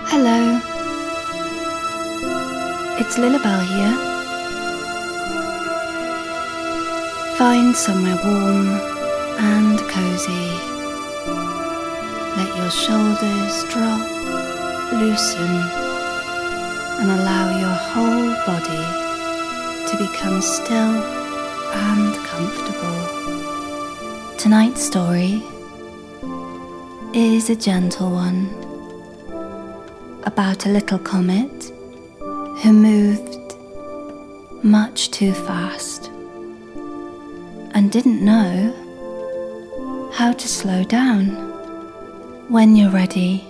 Hello, it's Lilla here. Find somewhere warm and cozy. Let your shoulders drop, loosen, and allow your whole body to become still and comfortable. Tonight's story is a gentle one about a little comet who moved much too fast and didn't know how to slow down. When you're ready,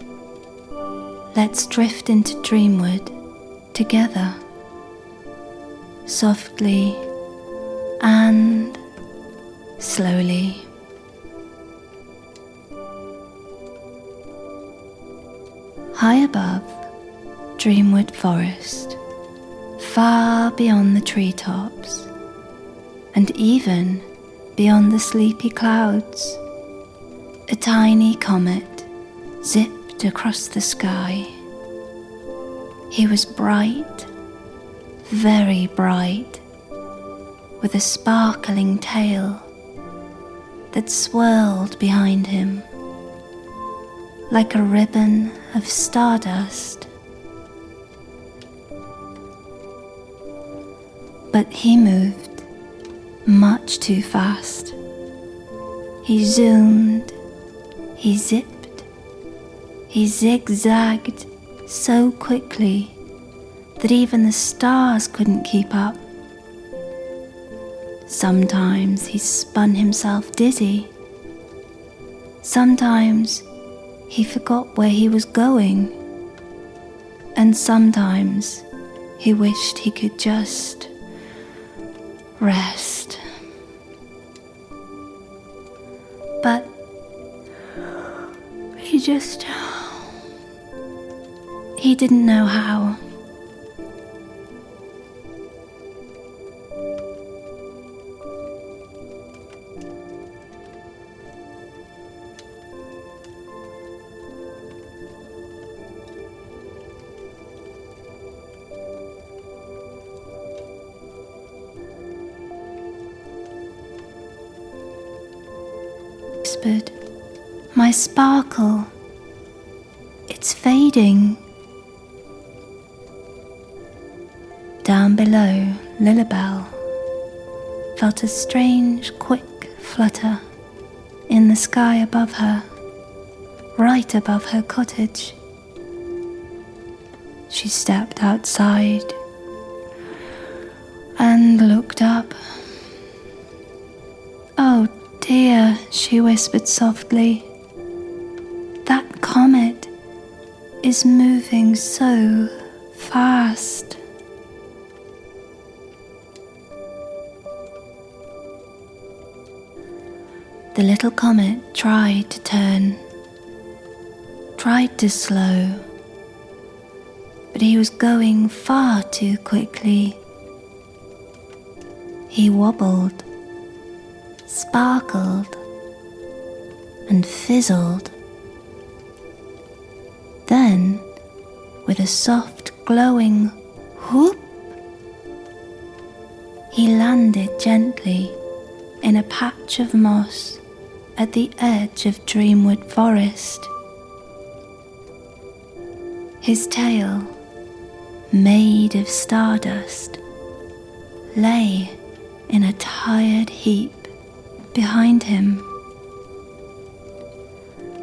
let's drift into dreamwood together, softly and slowly. High above Dreamwood Forest, far beyond the treetops, and even beyond the sleepy clouds, a tiny comet zipped across the sky. He was bright, very bright, with a sparkling tail that swirled behind him like a ribbon of stardust. But he moved much too fast. He zoomed, he zipped, he zigzagged so quickly that even the stars couldn't keep up. Sometimes he spun himself dizzy. Sometimes he forgot where he was going. And sometimes he wished he could just rest. But he didn't know how. Whispered, "My sparkle, it's fading." Down below, Lilla felt a strange, quick flutter in the sky above her, right above her cottage. She stepped outside and looked up. "Oh dear," she whispered softly, "that comet is moving so fast." The little comet tried to turn, tried to slow, but he was going far too quickly. He wobbled, sparkled, and fizzled. Then, with a soft, glowing whoop, he landed gently in a patch of moss at the edge of Dreamwood Forest. His tail, made of stardust, lay in a tired heap behind him.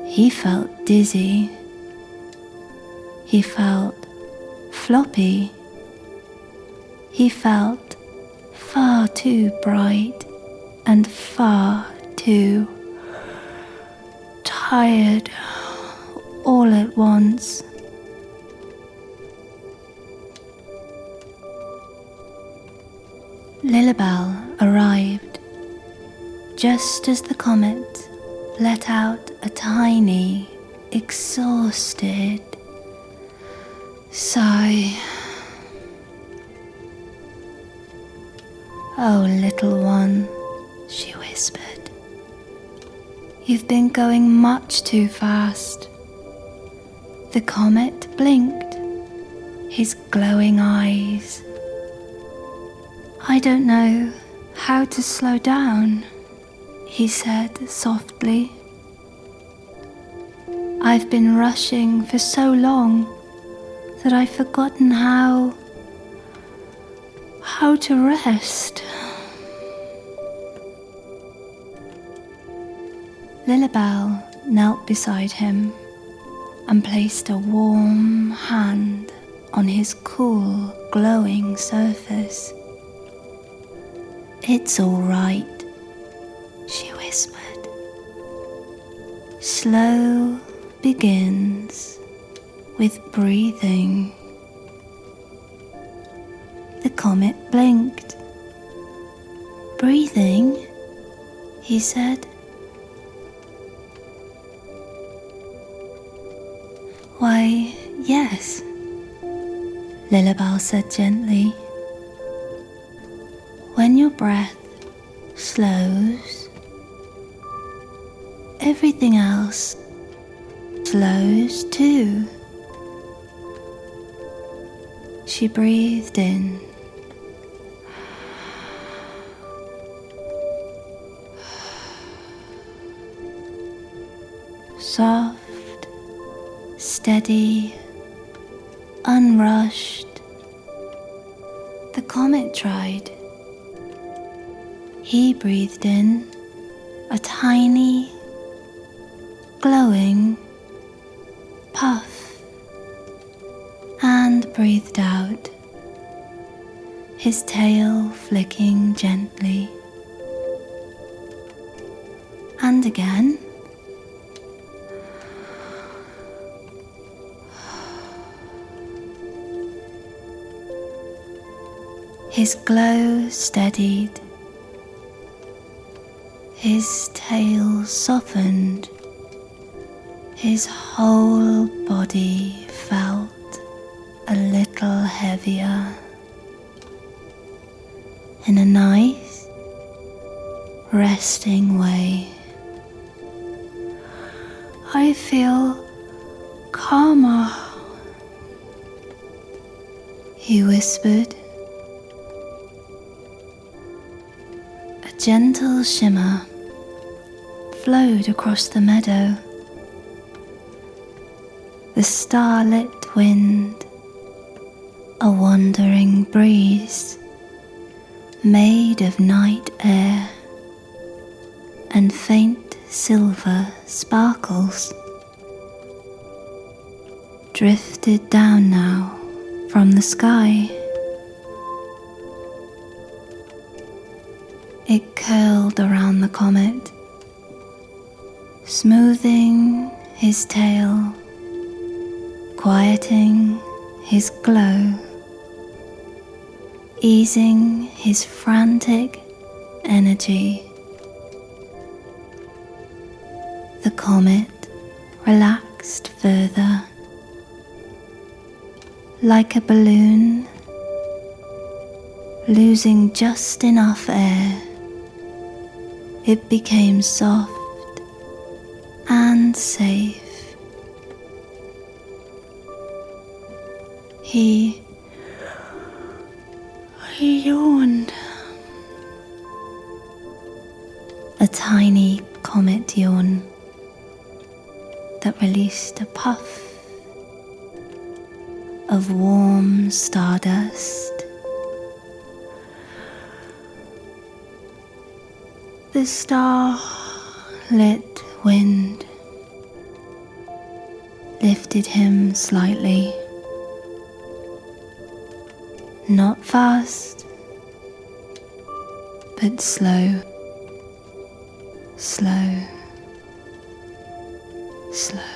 He felt dizzy. He felt floppy. He felt far too bright and far too tired all at once. Lilla arrived just as the comet let out a tiny, exhausted sigh. "Oh, little one," she whispered, "you've been going much too fast. The comet blinked his glowing eyes. "I don't know how to slow down," he said softly. "I've been rushing for so long that I've forgotten how to rest." Lilla knelt beside him and placed a warm hand on his cool, glowing surface. "It's all right," she whispered. "Slow begins with breathing." The comet blinked. "Breathing?" he said. "Why, yes," Lilla said gently. "When your breath slows, everything else slows too." She breathed in. Soft, steady, unrushed. The comet tried. He breathed in a tiny, glowing puff and breathed out, his tail flicking gently. And again. His glow steadied, his tail softened, his whole body felt a little heavier. In a nice, resting way. "I feel calmer," he whispered. A gentle shimmer flowed across the meadow. The starlit wind, a wandering breeze, made of night air and faint silver sparkles, drifted down now from the sky. It curled around the comet, smoothing his tail, quieting his glow, easing his frantic energy. The comet relaxed further, like a balloon, losing just enough air. It became soft and safe. He yawned. A tiny comet yawn that released a puff of warm stardust. The star-lit wind lifted him slightly, not fast, but slow, slow, slow,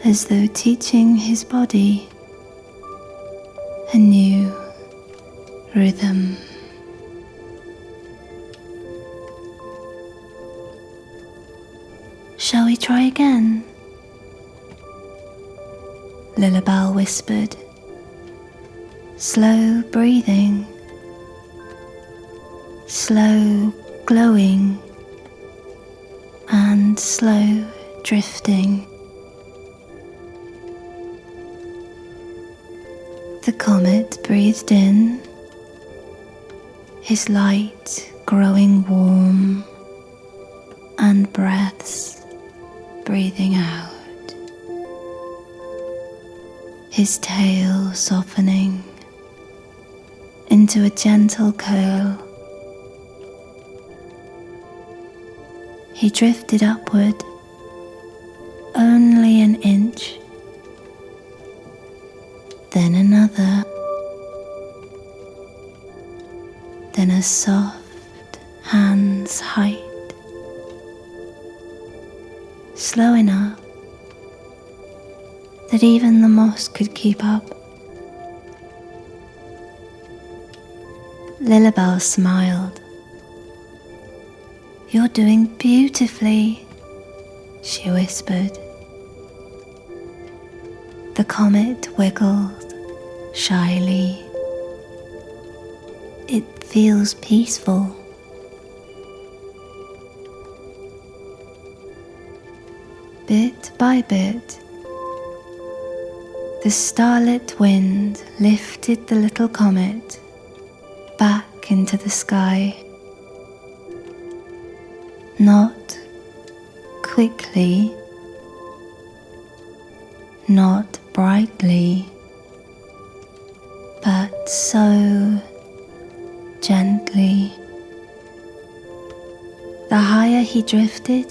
as though teaching his body a new rhythm. "Shall we try again?" Lilla whispered. Slow breathing, slow glowing, and slow drifting the comet breathed in, his light growing warm, and breaths breathing out, his tail softening into a gentle curl. He drifted upward only an inch, then another, then a soft hand's height, slow enough that even the moss could keep up. Lilla smiled. "You're doing beautifully," she whispered. The comet wiggled shyly. "It feels peaceful." Bit by bit, the starlit wind lifted the little comet back into the sky. Not quickly, not brightly, but so gently. The higher he drifted,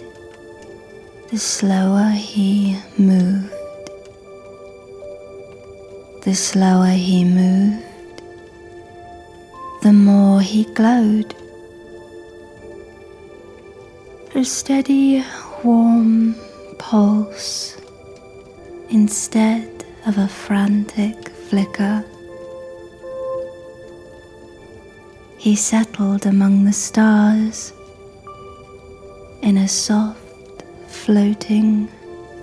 the slower he moved. The slower he moved, the more he glowed. A steady, warm pulse instead of a frantic flicker. He settled among the stars in a soft, floating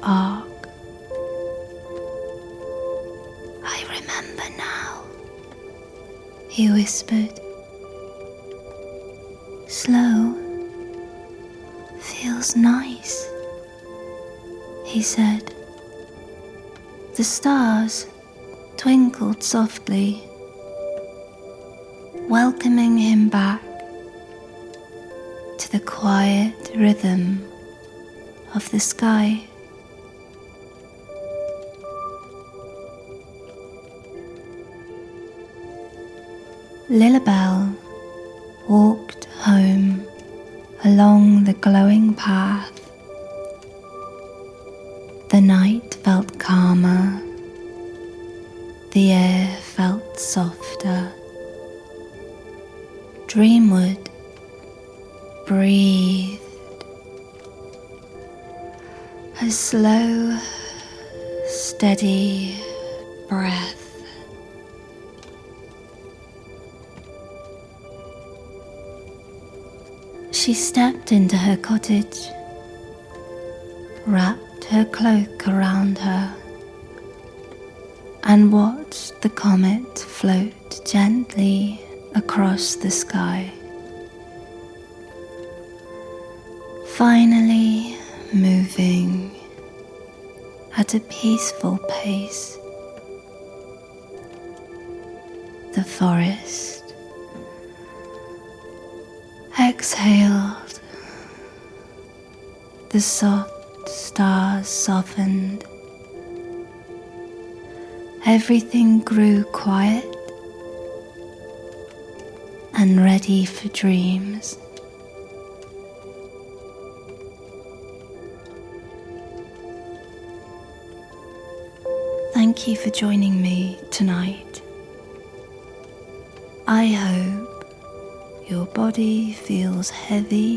arc. "I remember now," he whispered. "Slow feels nice," he said. The stars twinkled softly, welcoming him back to the quiet rhythm of the sky. Lilla walked home along the glowing path. The night felt calmer, the air felt softer. Dreamwood breathed a slow, steady breath. She stepped into her cottage, wrapped her cloak around her, and watched the comet float gently across the sky. Finally moving at a peaceful pace. The forest exhaled, the soft stars softened, everything grew quiet and ready for dreams. Thank you for joining me tonight. I hope your body feels heavy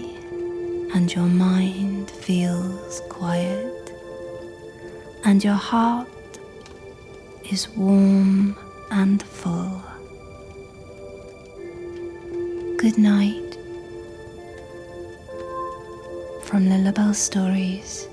and your mind feels quiet and your heart is warm and full. Good night from Lilla Stories.